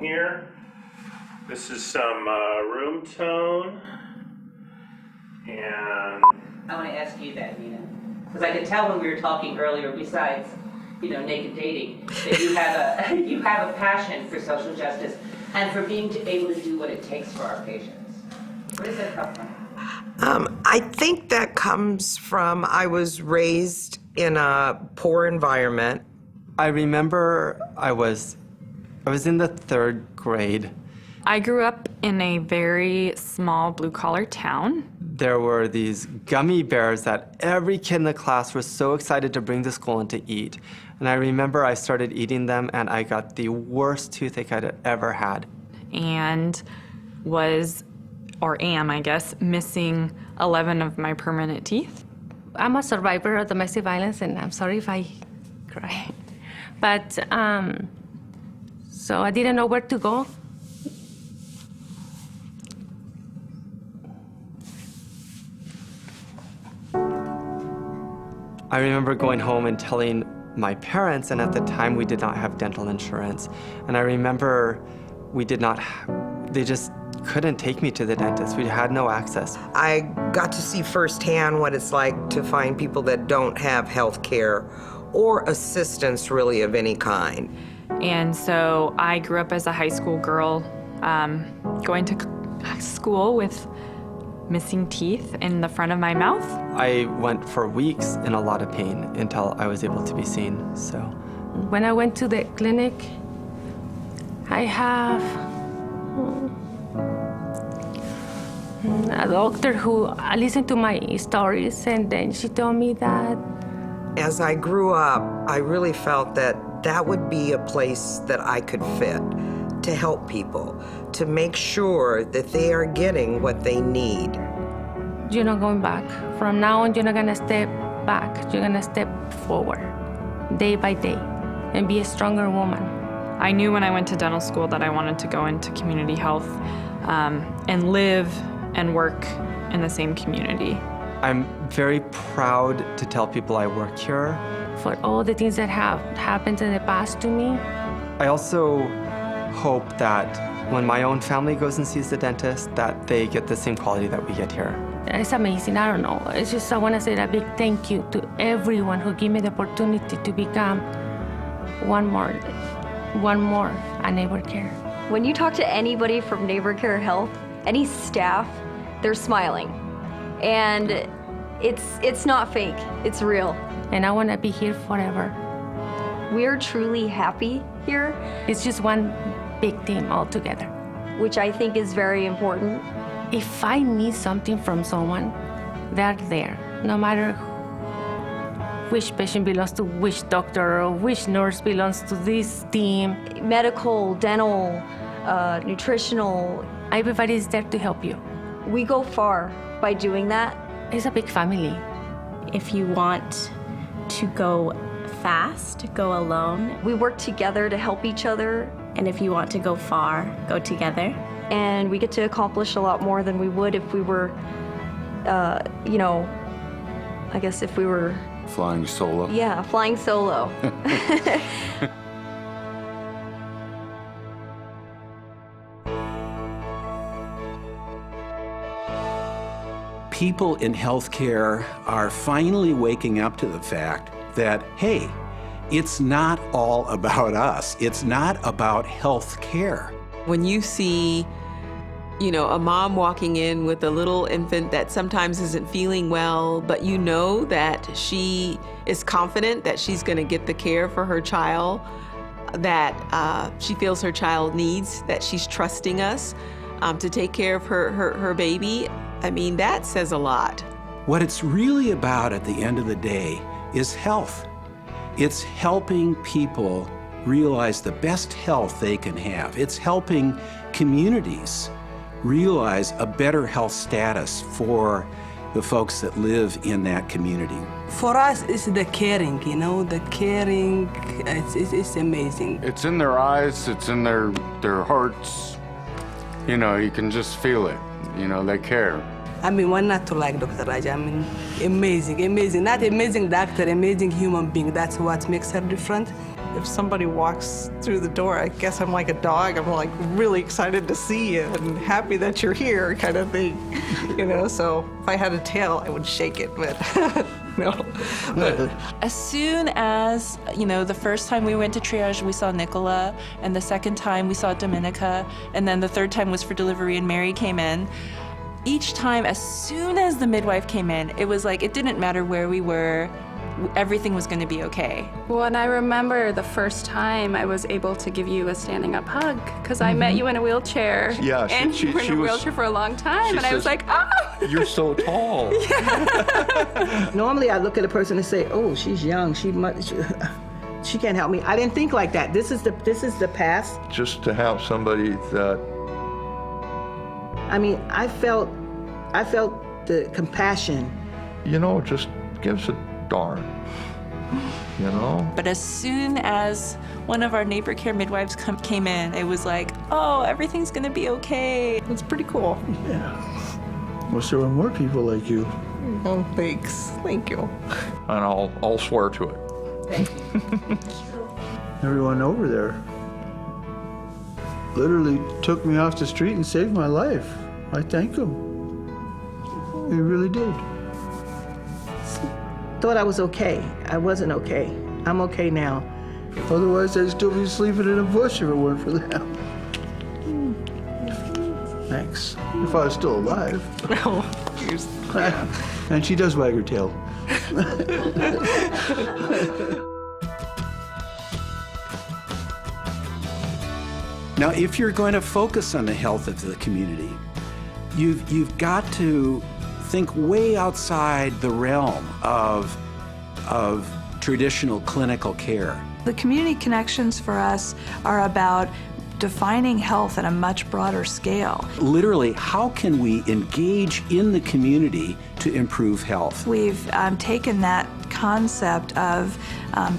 here. This is some room tone. And I want to ask you that, Nina, because I could tell when we were talking earlier, besides, naked dating, that you have a passion for social justice and for being able to do what it takes for our patients. Where does that come from? I think that comes from I was raised in a poor environment. I remember I was in the 3rd grade. I grew up in a very small blue-collar town. There were these gummy bears that every kid in the class was so excited to bring to school and to eat. And I remember I started eating them and I got the worst toothache I'd ever had. And was, or am, I guess, missing 11 of my permanent teeth. I'm a survivor of domestic violence, and I'm sorry if I cry. But, so I didn't know where to go. I remember going home and telling my parents, and at the time we did not have dental insurance. And I remember they just couldn't take me to the dentist. We had no access. I got to see firsthand what it's like to find people that don't have health care or assistance really of any kind. And so I grew up as a high school girl, going to school with missing teeth in the front of my mouth. I went for weeks in a lot of pain until I was able to be seen, so. When I went to the clinic, I have a doctor who listened to my stories, and then she told me that. As I grew up, I really felt that that would be a place that I could fit to help people, to make sure that they are getting what they need. You're not going back. From now on, you're not gonna step back. You're gonna step forward, day by day, and be a stronger woman. I knew when I went to dental school that I wanted to go into community health and live and work in the same community. I'm very proud to tell people I work here. For all the things that have happened in the past to me. I also hope that when my own family goes and sees the dentist, that they get the same quality that we get here. It's amazing, I don't know. It's just, I want to say a big thank you to everyone who gave me the opportunity to become one more, a Neighbor Care. When you talk to anybody from Neighbor Care Health, any staff, they're smiling. And it's not fake, it's real. And I want to be here forever. We're truly happy here. It's just one big team all together. Which I think is very important. If I need something from someone, they're there. No matter which patient belongs to which doctor or which nurse belongs to this team. Medical, dental, nutritional. Everybody is there to help you. We go far by doing that. It's a big family. If you want to go fast, go alone. We work together to help each other. And if you want to go far, go together. And we get to accomplish a lot more than we would if we were, I guess if we were... Flying solo. Yeah, flying solo. People in healthcare are finally waking up to the fact that, hey, it's not all about us. It's not about health care. When you see, a mom walking in with a little infant that sometimes isn't feeling well, but you know that she is confident that she's going to get the care for her child that she feels her child needs, that she's trusting us to take care of her baby, that says a lot. What it's really about at the end of the day is health. It's helping people realize the best health they can have. It's helping communities realize a better health status for the folks that live in that community. For us, it's the caring, the caring, it's amazing. It's in their eyes, it's in their hearts. You can just feel it, they care. I mean, one not to like Dr. Raja. I mean, amazing. Not amazing doctor, amazing human being. That's what makes her different. If somebody walks through the door, I guess I'm like a dog. I'm like really excited to see you and happy that you're here kind of thing, you know? So if I had a tail, I would shake it, but no. As soon as, you know, the first time we went to triage, we saw Nicola, and the second time we saw Dominica, and then the third time was for delivery and Mary came in. Each time, as soon as the midwife came in, it was like, it didn't matter where we were, everything was going to be okay. Well, and I remember the first time I was able to give you a standing up hug because I met you in a wheelchair. Yeah, and you were in a wheelchair for a long time, and I was like, oh! You're so tall. Normally, I look at a person and say, oh, she's young. She can't help me. I didn't think like that. This is the past. Just to have somebody that. I mean, I felt the compassion. You know, just gives a darn, you know? But as soon as one of our neighbor care midwives came in, it was like, oh, everything's gonna be okay. It's pretty cool. Yeah. Wish there were more people like you. Oh, thanks. Thank you. And I'll swear to it. Thank you. Everyone over there literally took me off the street and saved my life. I thank them. They really did. Thought I was okay. I wasn't okay. I'm okay now. Otherwise, I'd still be sleeping in a bush if it weren't for them. Thanks. If I was still alive. And she does wag her tail. Now, if you're going to focus on the health of the community, you've got to think way outside the realm of traditional clinical care. The community connections for us are about defining health at a much broader scale. Literally, how can we engage in the community to improve health? We've taken that concept of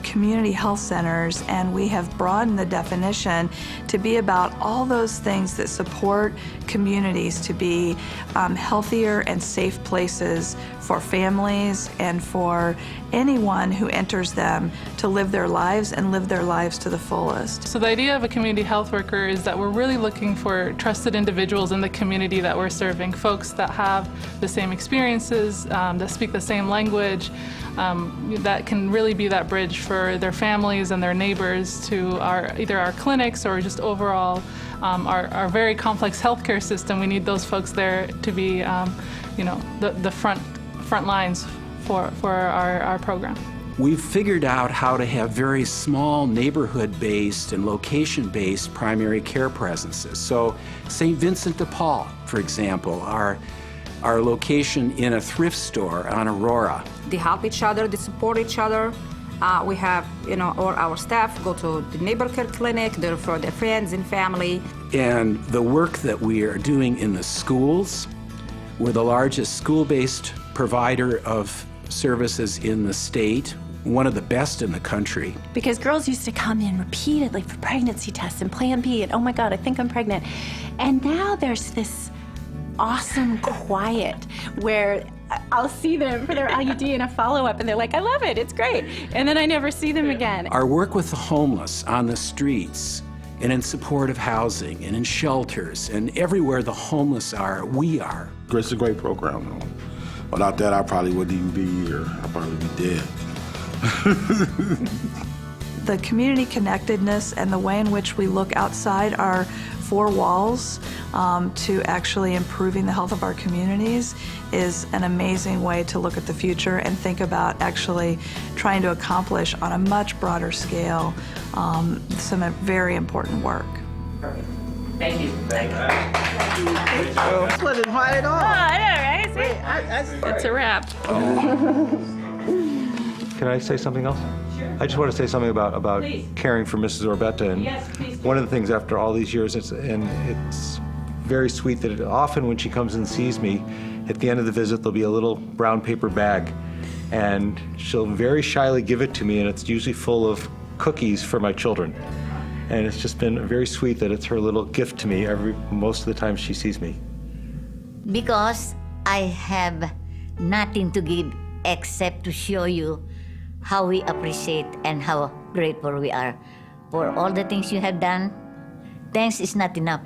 community health centers, and we have broadened the definition to be about all those things that support communities to be healthier and safe places for families and for anyone who enters them to live their lives and live their lives to the fullest. So the idea of a community health worker is that we're really looking for trusted individuals in the community that we're serving, folks that have the same experiences, that speak the same language, that can really be that bridge for their families and their neighbors to either our clinics or just overall our very complex healthcare system. We need those folks there to be, the front lines for our program. We've figured out how to have very small neighborhood-based and location-based primary care presences. So St. Vincent de Paul, for example, our location in a thrift store on Aurora. They help each other, they support each other. We have, all our staff go to the neighbor care clinic, they're for their friends and family. And the work that we are doing in the schools, we're the largest school-based provider of services in the state, one of the best in the country. Because girls used to come in repeatedly for pregnancy tests and Plan B, and oh my God, I think I'm pregnant. And now there's this awesome quiet where I'll see them for their IUD and a follow-up, and they're like, I love it, it's great. And then I never see them again. Our work with the homeless on the streets and in supportive housing and in shelters and everywhere the homeless are, we are. It's a great program. Without that, I probably wouldn't even be here. I'd probably be dead. The community connectedness and the way in which we look outside our four walls to actually improving the health of our communities is an amazing way to look at the future and think about actually trying to accomplish on a much broader scale some very important work. Perfect. Thank you. Thank you. This wasn't hard at all. Oh, I know, right? See? It's a wrap. Can I say something else? Sure. I just want to say something about caring for Mrs. Orbetta. And yes, please. One of the things after all these years, it's very sweet that often when she comes and sees me, at the end of the visit, there'll be a little brown paper bag. And she'll very shyly give it to me, and it's usually full of cookies for my children. And it's just been very sweet that it's her little gift to me most of the time she sees me. Because I have nothing to give except to show you how we appreciate and how grateful we are for all the things you have done. Thanks is not enough.